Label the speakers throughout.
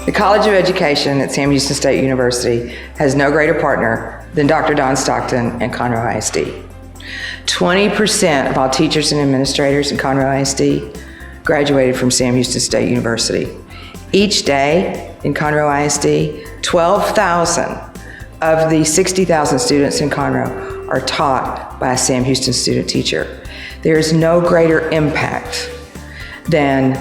Speaker 1: The College of Education at Sam Houston State University has no greater partner than Dr. Don Stockton and Conroe ISD. 20% of all teachers and administrators in Conroe ISD graduated from Sam Houston State University. Each day in Conroe ISD, 12,000 of the 60,000 students in Conroe are taught by a Sam Houston student teacher. There is no greater impact than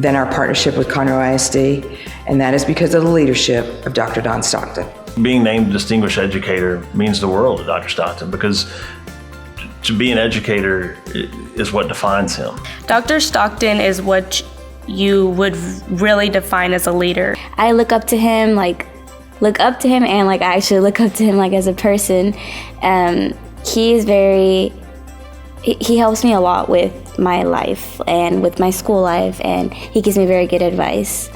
Speaker 1: our partnership with Conroe ISD, and that is because of the leadership of Dr. Don Stockton.
Speaker 2: Being named Distinguished Educator means the world to Dr. Stockton, because to be an educator is what defines him.
Speaker 3: Dr. Stockton is what you would really define as a leader.
Speaker 4: I look up to him, and I actually look up to him as a person. He helps me a lot with my life and with my school life, and he gives me very good advice.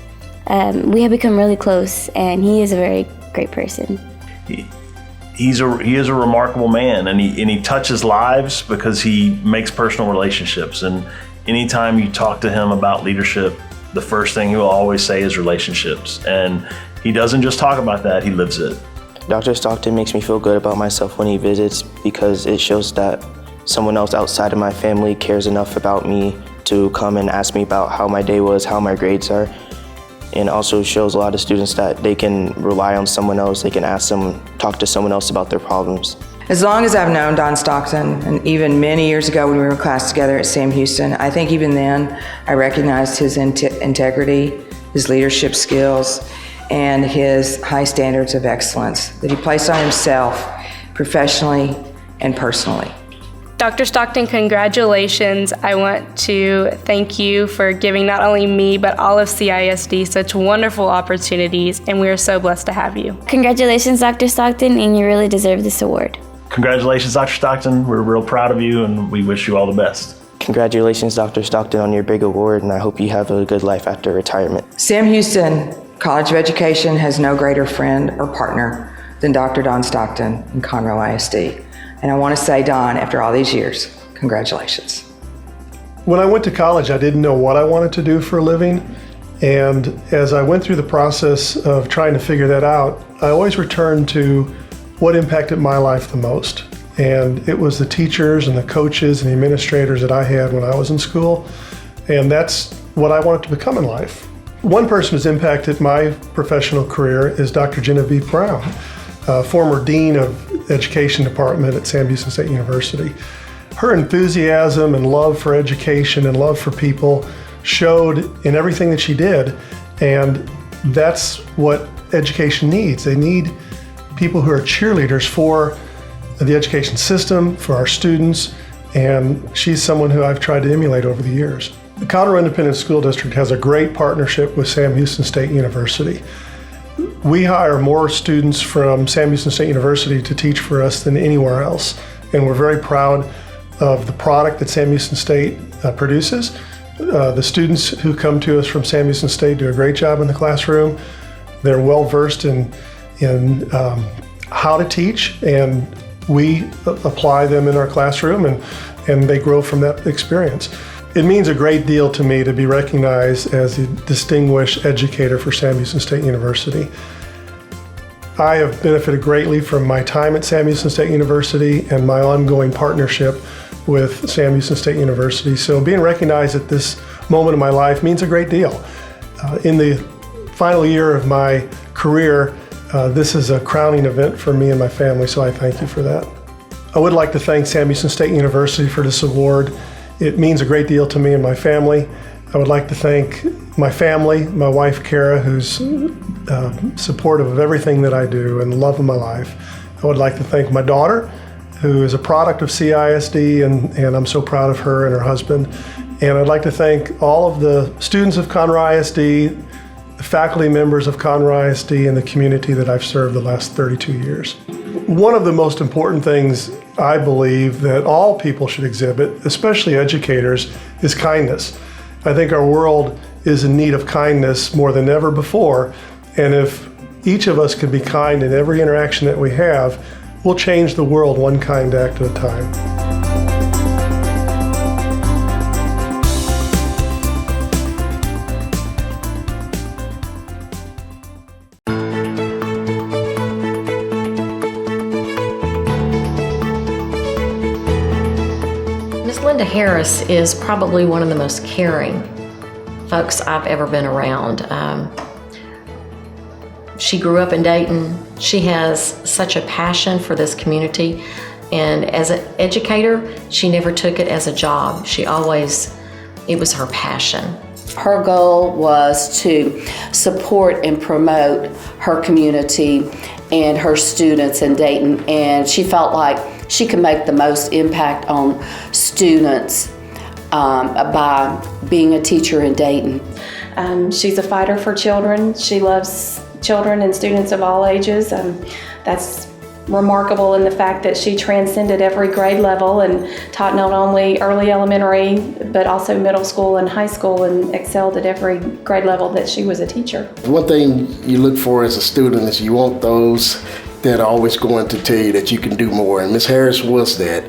Speaker 4: We have become really close, and he is a very great person.
Speaker 2: He is a remarkable man, and he touches lives because he makes personal relationships. And anytime you talk to him about leadership, the first thing he will always say is relationships. And he doesn't just talk about that, he lives it.
Speaker 5: Dr. Stockton makes me feel good about myself when he visits, because it shows that someone else outside of my family cares enough about me to come and ask me about how my day was, how my grades are. And also shows a lot of students that they can rely on someone else, they can talk to someone else about their problems.
Speaker 1: As long as I've known Don Stockton, and even many years ago when we were in class together at Sam Houston, I think even then I recognized his integrity, his leadership skills, and his high standards of excellence that he placed on himself professionally and personally.
Speaker 3: Dr. Stockton, congratulations. I want to thank you for giving not only me, but all of CISD such wonderful opportunities, and we are so blessed to have you.
Speaker 4: Congratulations, Dr. Stockton, and you really deserve this award.
Speaker 2: Congratulations, Dr. Stockton. We're real proud of you, and we wish you all the best.
Speaker 5: Congratulations, Dr. Stockton, on your big award, and I hope you have a good life after retirement.
Speaker 1: Sam Houston College of Education has no greater friend or partner than Dr. Don Stockton and Conroe ISD. And I want to say, Don, after all these years, congratulations.
Speaker 6: When I went to college, I didn't know what I wanted to do for a living. And as I went through the process of trying to figure that out, I always returned to what impacted my life the most. And it was the teachers and the coaches and the administrators that I had when I was in school. And that's what I wanted to become in life. One person who's impacted my professional career is Dr. Genevieve Brown, former Dean of Education Department at Sam Houston State University. Her enthusiasm and love for education and love for people showed in everything that she did, and that's what education needs. They need people who are cheerleaders for the education system, for our students, and she's someone who I've tried to emulate over the years. The Conroe Independent School District has a great partnership with Sam Houston State University. We hire more students from Sam Houston State University to teach for us than anywhere else, and we're very proud of the product that Sam Houston State produces. The students who come to us from Sam Houston State do a great job in the classroom. They're well versed in how to teach, and we apply them in our classroom, and they grow from that experience. It means a great deal to me to be recognized as a distinguished educator for Sam Houston State University. I have benefited greatly from my time at Sam Houston State University and my ongoing partnership with Sam Houston State University. So being recognized at this moment of my life means a great deal. In the final year of my career, this is a crowning event for me and my family, so I thank you for that. I would like to thank Sam Houston State University for this award. It means a great deal to me and my family. I would like to thank my family, my wife Kara, who's supportive of everything that I do and the love of my life. I would like to thank my daughter, who is a product of CISD, and I'm so proud of her and her husband. And I'd like to thank all of the students of Conroe ISD, the faculty members of Conroe ISD, and the community that I've served the last 32 years. One of the most important things I believe that all people should exhibit, especially educators, is kindness. I think our world is in need of kindness more than ever before, and if each of us can be kind in every interaction that we have, we'll change the world one kind act at a time.
Speaker 7: Miss Linda Harris is probably one of the most caring folks I've ever been around. She grew up in Dayton. She has such a passion for this community. And as an educator, she never took it as a job. It was her passion.
Speaker 8: Her goal was to support and promote her community and her students in Dayton, and she felt like she could make the most impact on students by being a teacher in Dayton.
Speaker 9: She's a fighter for children. She loves children and students of all ages. That's remarkable in the fact that she transcended every grade level and taught not only early elementary, but also middle school and high school, and excelled at every grade level that she was a teacher.
Speaker 10: One thing you look for as a student is you want those that are always going to tell you that you can do more, and Ms. Harris was that.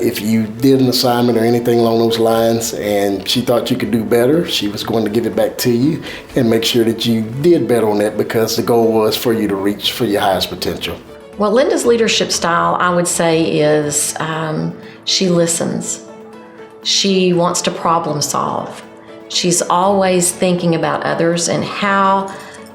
Speaker 10: If you did an assignment or anything along those lines and she thought you could do better, she was going to give it back to you and make sure that you did better on that, because the goal was for you to reach for your highest potential.
Speaker 7: Well, Linda's leadership style, I would say, is she listens. She wants to problem solve. She's always thinking about others and how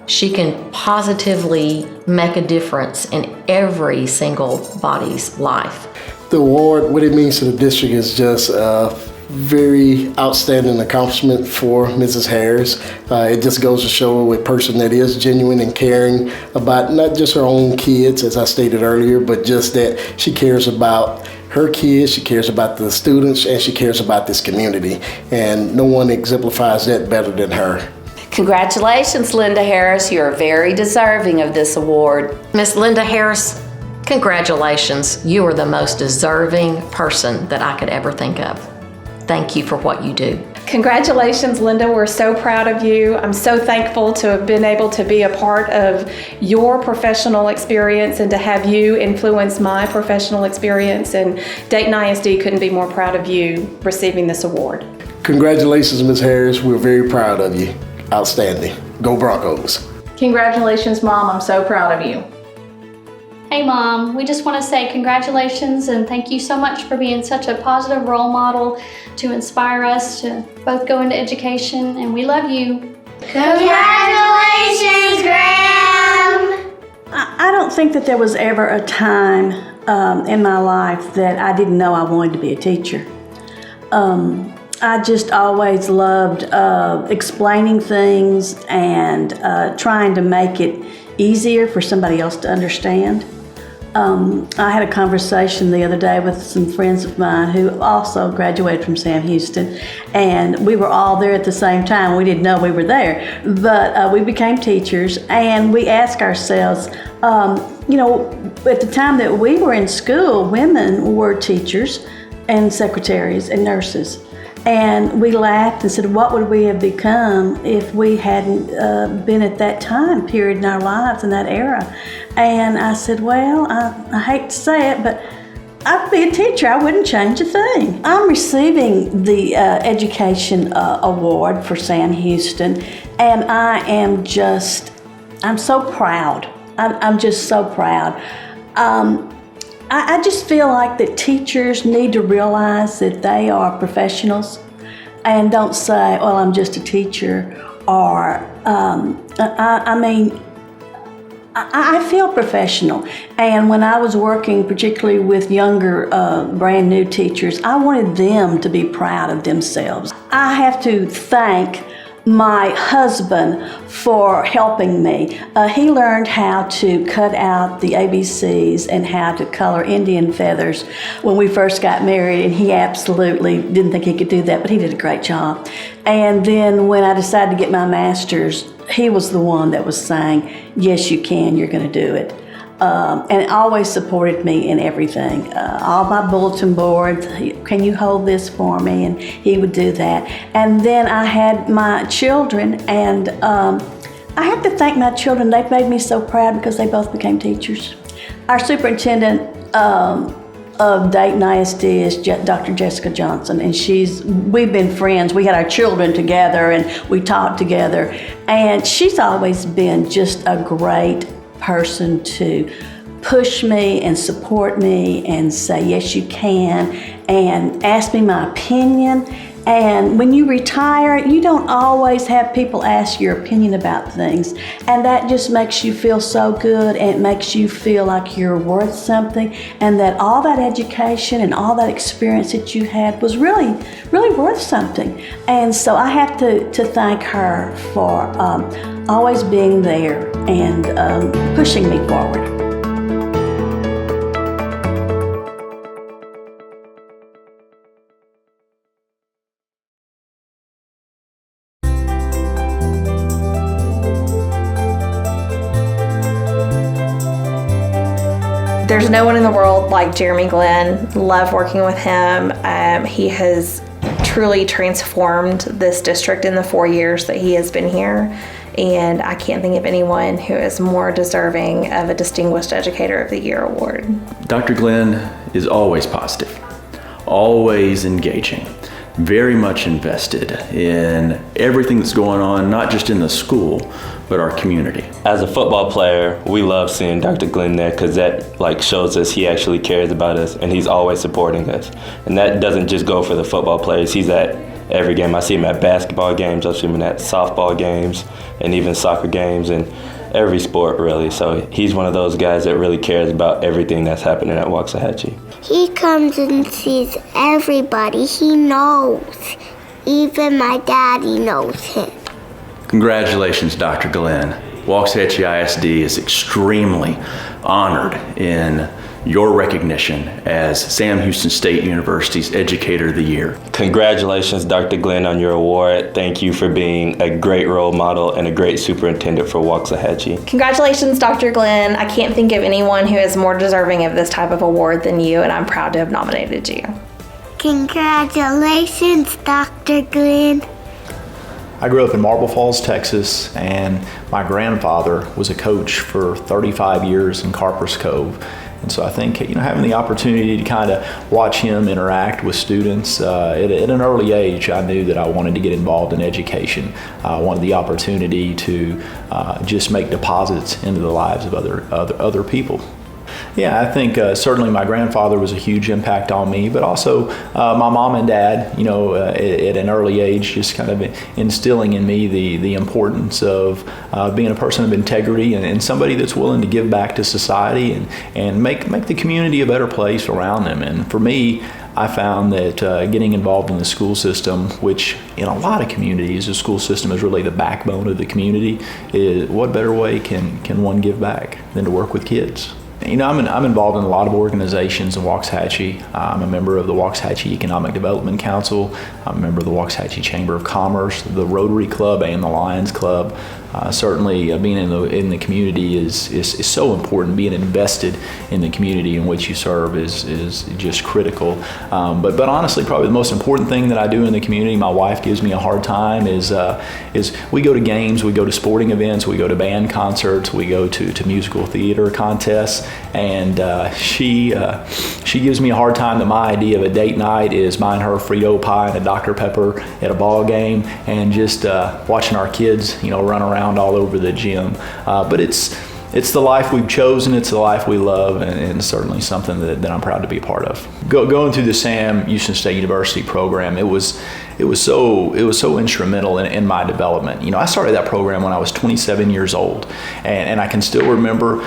Speaker 7: she can positively make a difference in every single body's life.
Speaker 10: The award, what it means to the district is just a very outstanding accomplishment for Mrs. Harris. It just goes to show a person that is genuine and caring about not just her own kids, as I stated earlier, but just that she cares about her kids, she cares about the students, and she cares about this community. And no one exemplifies that better than her.
Speaker 8: Congratulations, Linda Harris. You're very deserving of this award.
Speaker 7: Miss Linda Harris, congratulations. You are the most deserving person that I could ever think of. Thank you for what you do.
Speaker 9: Congratulations, Linda. We're so proud of you. I'm so thankful to have been able to be a part of your professional experience and to have you influence my professional experience. And Dayton ISD couldn't be more proud of you receiving this award.
Speaker 10: Congratulations, Ms. Harris. We're very proud of you. Outstanding. Go Broncos.
Speaker 11: Congratulations, Mom. I'm so proud of you.
Speaker 12: Hey Mom, we just want to say congratulations and thank you so much for being such a positive role model to inspire us to both go into education, and we love you.
Speaker 13: Congratulations, Graham!
Speaker 14: I don't think that there was ever a time in my life that I didn't know I wanted to be a teacher. I just always loved explaining things and trying to make it easier for somebody else to understand. I had a conversation the other day with some friends of mine who also graduated from Sam Houston, and we were all there at the same time. We didn't know we were there, but we became teachers, and we asked ourselves, you know, at the time that we were in school, women were teachers and secretaries and nurses. And we laughed and said, what would we have become if we hadn't been at that time period in our lives, in that era? And I said, well, I hate to say it, but I'd be a teacher. I wouldn't change a thing. I'm receiving the Education Award for Sam Houston, and I'm so proud. I'm just so proud. I just feel like that teachers need to realize that they are professionals and don't say, well, I'm just a teacher, or, I feel professional. And when I was working particularly with younger, brand new teachers, I wanted them to be proud of themselves. I have to thank my husband for helping me. He learned how to cut out the ABCs and how to color Indian feathers when we first got married, and he absolutely didn't think he could do that, but he did a great job. And then when I decided to get my master's, he was the one that was saying, yes, you can, you're going to do it. And always supported me in everything. All my bulletin boards, can you hold this for me? And he would do that. And then I had my children, and I have to thank my children. They've made me so proud because they both became teachers. Our superintendent of Dayton ISD is Dr. Jessica Johnson, and we've been friends. We had our children together and we taught together. And she's always been just a great person to push me and support me and say, yes, you can, and ask me my opinion. And when you retire, you don't always have people ask your opinion about things. And that just makes you feel so good, and it makes you feel like you're worth something, and that all that education and all that experience that you had was really, really worth something. And so I have to thank her for always being there and pushing me forward.
Speaker 15: There's no one in the world like Jeremy Glenn. Love working with him. He has truly transformed this district in the 4 years that he has been here. And I can't think of anyone who is more deserving of a Distinguished Educator of the Year award.
Speaker 16: Dr. Glenn is always positive, always engaging, very much invested in everything that's going on, not just in the school, but our community.
Speaker 17: As a football player, we love seeing Dr. Glenn there because that shows us he actually cares about us and he's always supporting us. And that doesn't just go for the football players. He's at every game. I see him at basketball games, I see him at softball games, and even soccer games, and every sport really. So he's one of those guys that really cares about everything that's happening at Waxahachie.
Speaker 13: He comes and sees everybody. He knows. Even my daddy knows him.
Speaker 16: Congratulations, Dr. Glenn. Waxahachie ISD is extremely honored in your recognition as Sam Houston State University's Educator of the Year.
Speaker 17: Congratulations, Dr. Glenn, on your award. Thank you for being a great role model and a great superintendent for Waxahachie.
Speaker 15: Congratulations, Dr. Glenn. I can't think of anyone who is more deserving of this type of award than you, and I'm proud to have nominated you.
Speaker 13: Congratulations, Dr. Glenn.
Speaker 18: I grew up in Marble Falls, Texas, and my grandfather was a coach for 35 years in Carpers Cove. And so I think, having the opportunity to kind of watch him interact with students at an early age, I knew that I wanted to get involved in education. I wanted the opportunity to just make deposits into the lives of other people. Yeah, I think certainly my grandfather was a huge impact on me, but also my mom and dad, at an early age, just kind of instilling in me the importance of being a person of integrity and somebody that's willing to give back to society and make the community a better place around them. And for me, I found that getting involved in the school system, which in a lot of communities, the school system is really the backbone of the community, what better way can one give back than to work with kids? I'm involved in a lot of organizations in Waxahachie. I'm a member of the Waxahachie Economic Development Council. I'm a member of the Waxahachie Chamber of Commerce, the Rotary Club, and the Lions Club. Certainly, being in the community is so important. Being invested in the community in which you serve is just critical. But honestly, probably the most important thing that I do in the community, my wife gives me a hard time, is we go to games, we go to sporting events, we go to band concerts, we go to musical theater contests, and she gives me a hard time that my idea of a date night is buying her a Frito pie and a Dr. Pepper at a ball game and just watching our kids, run around all over the gym. But it's the life we've chosen, it's the life we love, and certainly something that I'm proud to be a part of. Going through the Sam Houston State University program, it was so instrumental in my development. I started that program when I was 27 years old, and I can still remember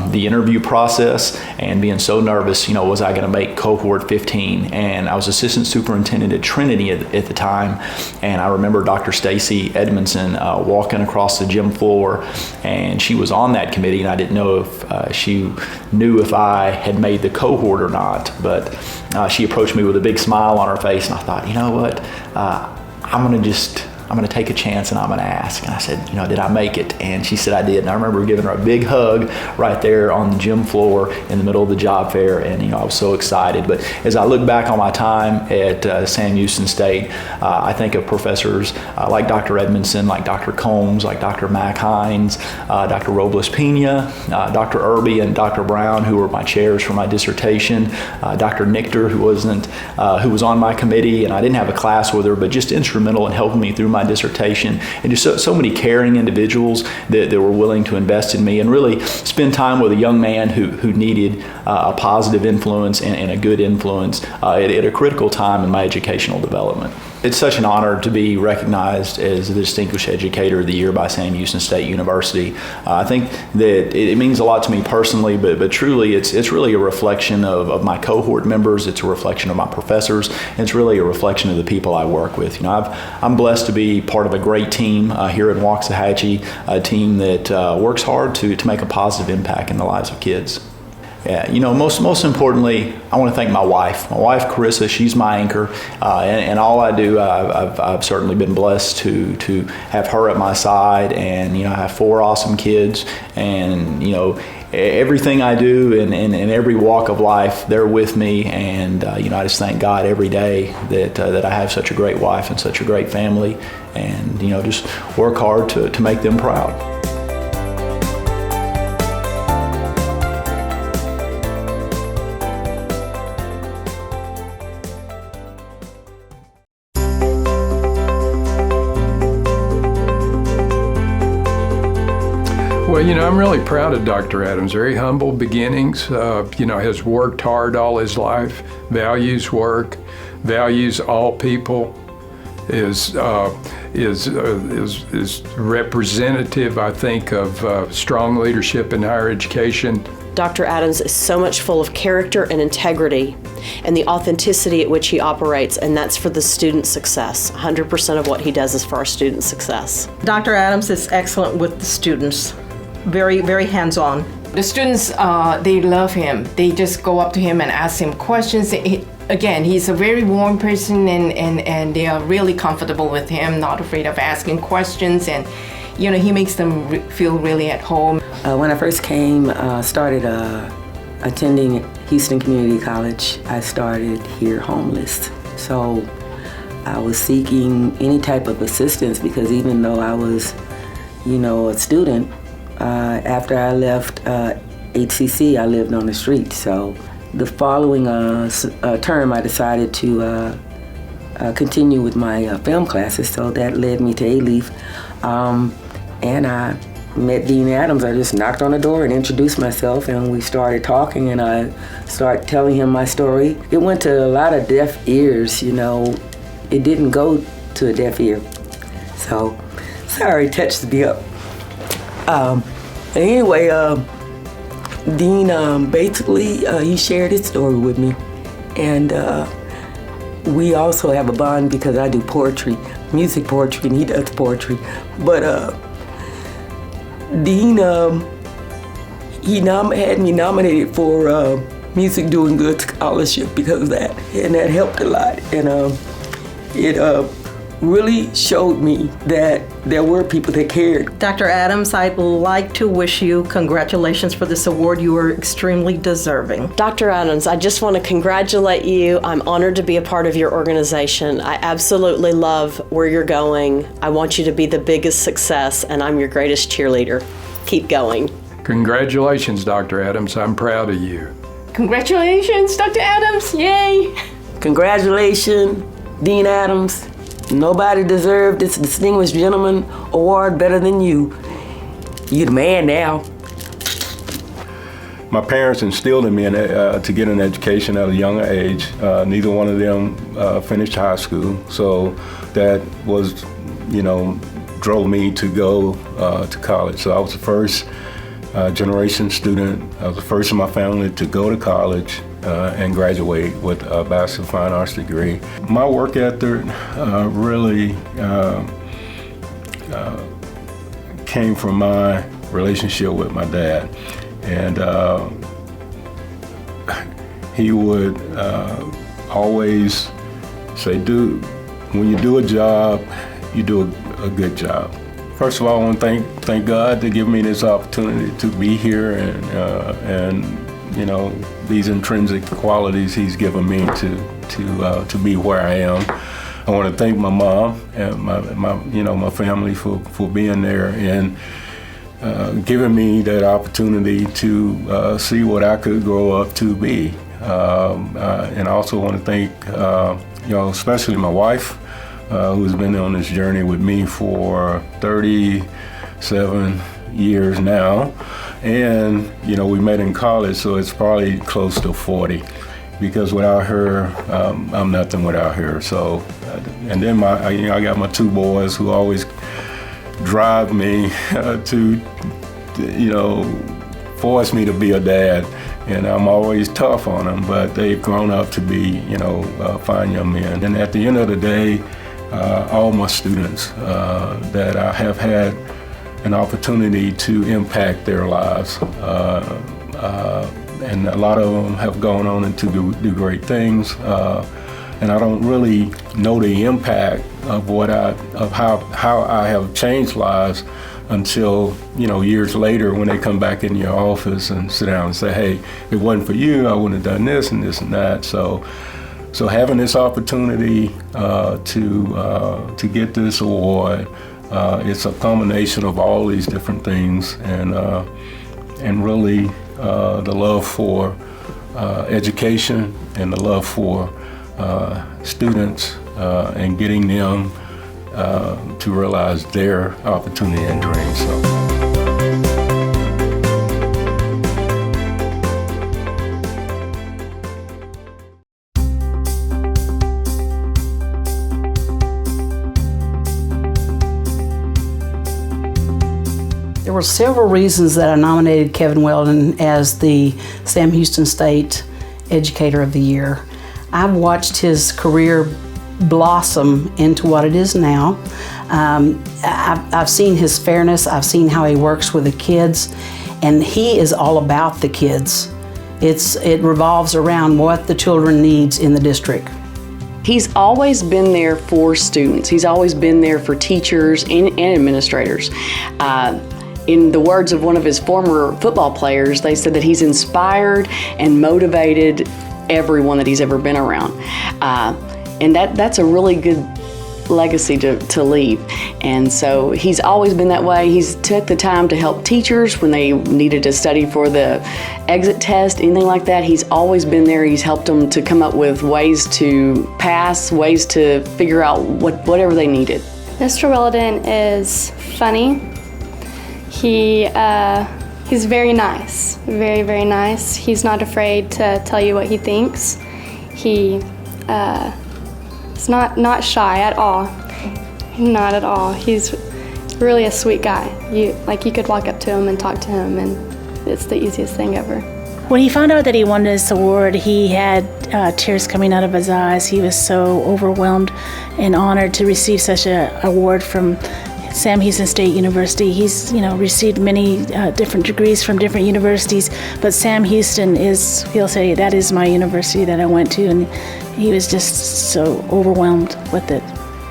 Speaker 18: the interview process and being so nervous. Was I going to make cohort 15? And I was assistant superintendent at Trinity at the time, and I remember Dr. Stacy Edmondson walking across the gym floor, and she was on that committee, and I didn't know if she knew if I had made the cohort or not, but she approached me with a big smile on her face, and I thought, you know what, I'm going to take a chance and I'm going to ask. And I said, did I make it? And she said I did. And I remember giving her a big hug right there on the gym floor in the middle of the job fair. And, I was so excited. But as I look back on my time at Sam Houston State, I think of professors like Dr. Edmondson, like Dr. Combs, like Dr. Mack Hines, Dr. Robles Pena, Dr. Irby, and Dr. Brown, who were my chairs for my dissertation, Dr. Nichter, who was on my committee, and I didn't have a class with her, but just instrumental in helping me through my my dissertation, and just so many caring individuals that were willing to invest in me and really spend time with a young man who needed a positive influence and a good influence at a critical time in my educational development. It's such an honor to be recognized as the Distinguished Educator of the Year by Sam Houston State University. I think that it means a lot to me personally, but truly it's really a reflection of my cohort members. It's a reflection of my professors. And it's really a reflection of the people I work with. I'm blessed to be part of a great team here at Waxahachie, a team that works hard to make a positive impact in the lives of kids. Yeah, most importantly, I want to thank my wife. My wife, Carissa, she's my anchor, and all I do, I've certainly been blessed to have her at my side, and I have 4 awesome kids, and everything I do in every walk of life, they're with me, and I just thank God every day that I have such a great wife and such a great family, and just work hard to make them proud.
Speaker 19: Well, I'm really proud of Dr. Adams. Very humble beginnings. Has worked hard all his life, values work, values all people, is representative, I think, of strong leadership in higher education.
Speaker 20: Dr. Adams is so much full of character and integrity and the authenticity at which he operates, and that's for the student's success. 100% of what he does is for our students' success.
Speaker 21: Dr. Adams is excellent with the students. Very, very hands-on.
Speaker 22: The students, they love him. They just go up to him and ask him questions. Again, he's a very warm person, and they are really comfortable with him, not afraid of asking questions, and he makes them feel really at home.
Speaker 23: When I first came, started attending Houston Community College, I started here homeless. So I was seeking any type of assistance, because even though I was, a student, after I left HCC, I lived on the street. So the following term, I decided to continue with my film classes. So that led me to A-Leaf. And I met Dean Adams. I just knocked on the door and introduced myself, and we started talking, and I started telling him my story. It went to a lot of deaf ears, It didn't go to a deaf ear. So, sorry, touched me up. Anyway, Dean, basically, he shared his story with me. And we also have a bond because I do poetry, music poetry, and he does poetry. But Dean, he had me nominated for Music Doing Good Scholarship because of that. And that helped a lot. And it really showed me that there were people that cared.
Speaker 21: Dr. Adams, I'd like to wish you congratulations for this award. You are extremely deserving.
Speaker 20: Dr. Adams, I just want to congratulate you. I'm honored to be a part of your organization. I absolutely love where you're going. I want you to be the biggest success, and I'm your greatest cheerleader. Keep going.
Speaker 19: Congratulations, Dr. Adams. I'm proud of you.
Speaker 22: Congratulations, Dr. Adams. Yay.
Speaker 23: Congratulations, Dean Adams. Nobody deserved this Distinguished Gentleman Award better than you. You're the man now.
Speaker 24: My parents instilled in me to get an education at a younger age. Neither one of them finished high school, so that was, drove me to go to college. So I was the first generation student. I was the first in my family to go to college and graduate with a Bachelor of Fine Arts degree. My work ethic really came from my relationship with my dad. And he would always say, dude, when you do a job, you do a good job. First of all, I want to thank God to give me this opportunity to be here and these intrinsic qualities He's given me to be where I am. I want to thank my mom and my family for being there and giving me that opportunity to see what I could grow up to be. And I also want to thank especially my wife who's been on this journey with me for 37 years now. And, we met in college, so it's probably close to 40. Because without her, I'm nothing without her. So, and then I got my 2 boys who always drive me to force me to be a dad. And I'm always tough on them, but they've grown up to be, fine young men. And at the end of the day, all my students that I have had an opportunity to impact their lives. And a lot of them have gone on and to do great things. And I don't really know the impact of how I have changed lives until, years later when they come back in your office and sit down and say, hey, if it wasn't for you, I wouldn't have done this and this and that. So having this opportunity to get this award, it's a combination of all these different things, and really the love for education and the love for students and getting them to realize their opportunity and dreams.
Speaker 2: There were several reasons that I nominated Kevin Weldon as the Sam Houston State Educator of the Year. I've watched his career blossom into what it is now. I've seen his fairness, I've seen how he works with the kids, and he is all about the kids. It revolves around what the children needs in the district.
Speaker 3: He's always been there for students. He's always been there for teachers and administrators. In the words of one of his former football players, they said that he's inspired and motivated everyone that he's ever been around. And that's a really good legacy to leave. And so he's always been that way. He's took the time to help teachers when they needed to study for the exit test, anything like that. He's always been there. He's helped them to come up with ways to pass, ways to figure out whatever they needed.
Speaker 4: Mr. Weldon is funny. He's very nice, very, very nice. He's not afraid to tell you what he thinks. He's not shy at all. Not at all. He's really a sweet guy. You could walk up to him and talk to him, and it's the easiest thing ever.
Speaker 5: When he found out that he won this award, he had tears coming out of his eyes. He was so overwhelmed and honored to receive such an award from Sam Houston State University. He's received many different degrees from different universities, but Sam Houston he'll say, that is my university that I went to, and he was just so overwhelmed with it.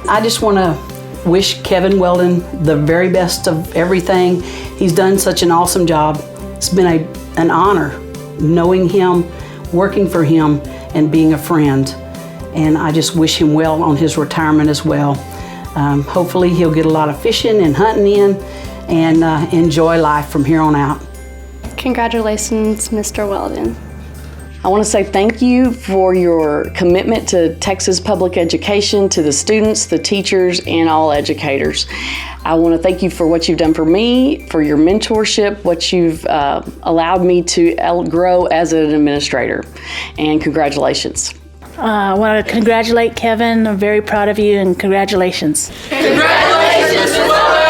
Speaker 2: I just want to wish Kevin Weldon the very best of everything. He's done such an awesome job. It's been an honor knowing him, working for him, and being a friend. And I just wish him well on his retirement as well. Hopefully he'll get a lot of fishing and hunting in and enjoy life from here on out.
Speaker 4: Congratulations, Mr. Weldon.
Speaker 3: I want to say thank you for your commitment to Texas public education, to the students, the teachers, and all educators. I want to thank you for what you've done for me, for your mentorship, what you've allowed me to grow as an administrator, and congratulations.
Speaker 5: I want to congratulate Kevin. I'm very proud of you, and congratulations.
Speaker 25: Congratulations, Mr. Weldon!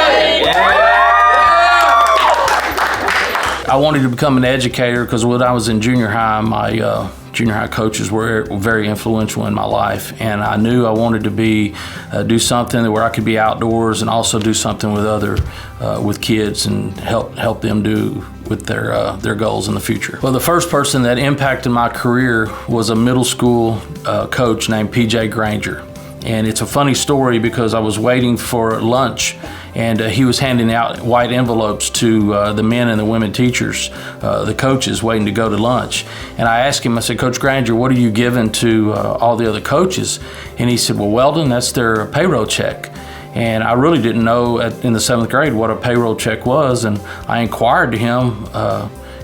Speaker 26: I wanted to become an educator because when I was in junior high, my junior high coaches were very influential in my life, and I knew I wanted to do something where I could be outdoors and also do something with kids and help them do with their goals in the future. Well, the first person that impacted my career was a middle school coach named PJ Granger. And it's a funny story because I was waiting for lunch and he was handing out white envelopes to the men and the women teachers, the coaches waiting to go to lunch. And I asked him, I said, Coach Granger, what are you giving to all the other coaches? And he said, well, Weldon, that's their payroll check. And I really didn't know in the 7th grade what a payroll check was. And I inquired to him,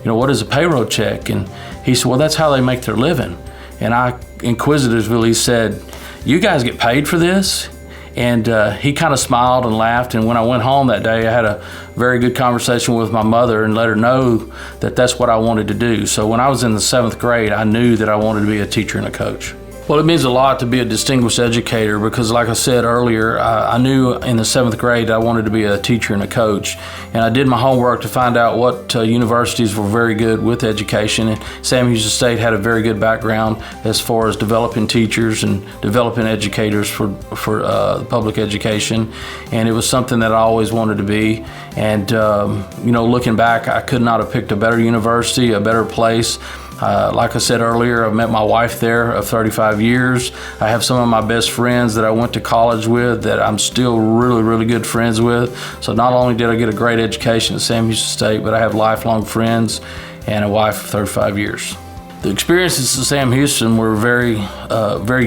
Speaker 26: what is a payroll check? And he said, well, that's how they make their living. And I inquisitively said, you guys get paid for this? And he kind of smiled and laughed. And when I went home that day, I had a very good conversation with my mother and let her know that that's what I wanted to do. So when I was in the 7th grade, I knew that I wanted to be a teacher and a coach. Well, it means a lot to be a distinguished educator because, like I said earlier, I knew in the 7th grade I wanted to be a teacher and a coach. And I did my homework to find out what universities were very good with education. And Sam Houston State had a very good background as far as developing teachers and developing educators for public education. And it was something that I always wanted to be. And, looking back, I could not have picked a better university, a better place. Like I said earlier, I've met my wife there of 35 years. I have some of my best friends that I went to college with that I'm still really, really good friends with. So not only did I get a great education at Sam Houston State, but I have lifelong friends and a wife of 35 years. The experiences at Sam Houston were very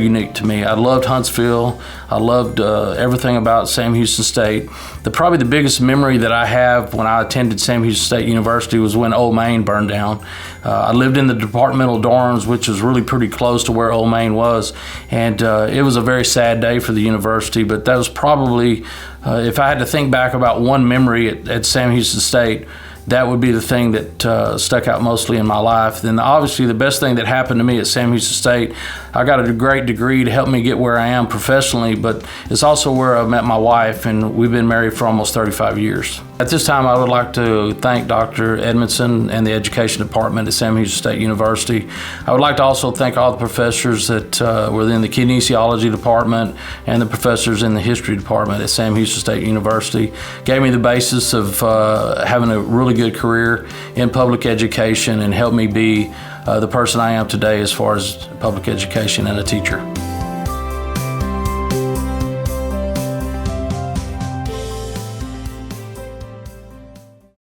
Speaker 26: unique to me. I loved Huntsville. I loved everything about Sam Houston State. Probably the biggest memory that I have when I attended Sam Houston State University was when Old Main burned down. I lived in the departmental dorms, which was really pretty close to where Old Main was. And it was a very sad day for the university, but that was probably, if I had to think back about one memory at Sam Houston State, that would be the thing that stuck out mostly in my life. Then obviously the best thing that happened to me at Sam Houston State, I got a great degree to help me get where I am professionally, but it's also where I met my wife, and we've been married for almost 35 years. At this time, I would like to thank Dr. Edmondson and the Education Department at Sam Houston State University. I would like to also thank all the professors that were in the kinesiology department and the professors in the history department at Sam Houston State University. Gave me the basis of having a really good career in public education and helped me be the person I am today as far as public education and a teacher.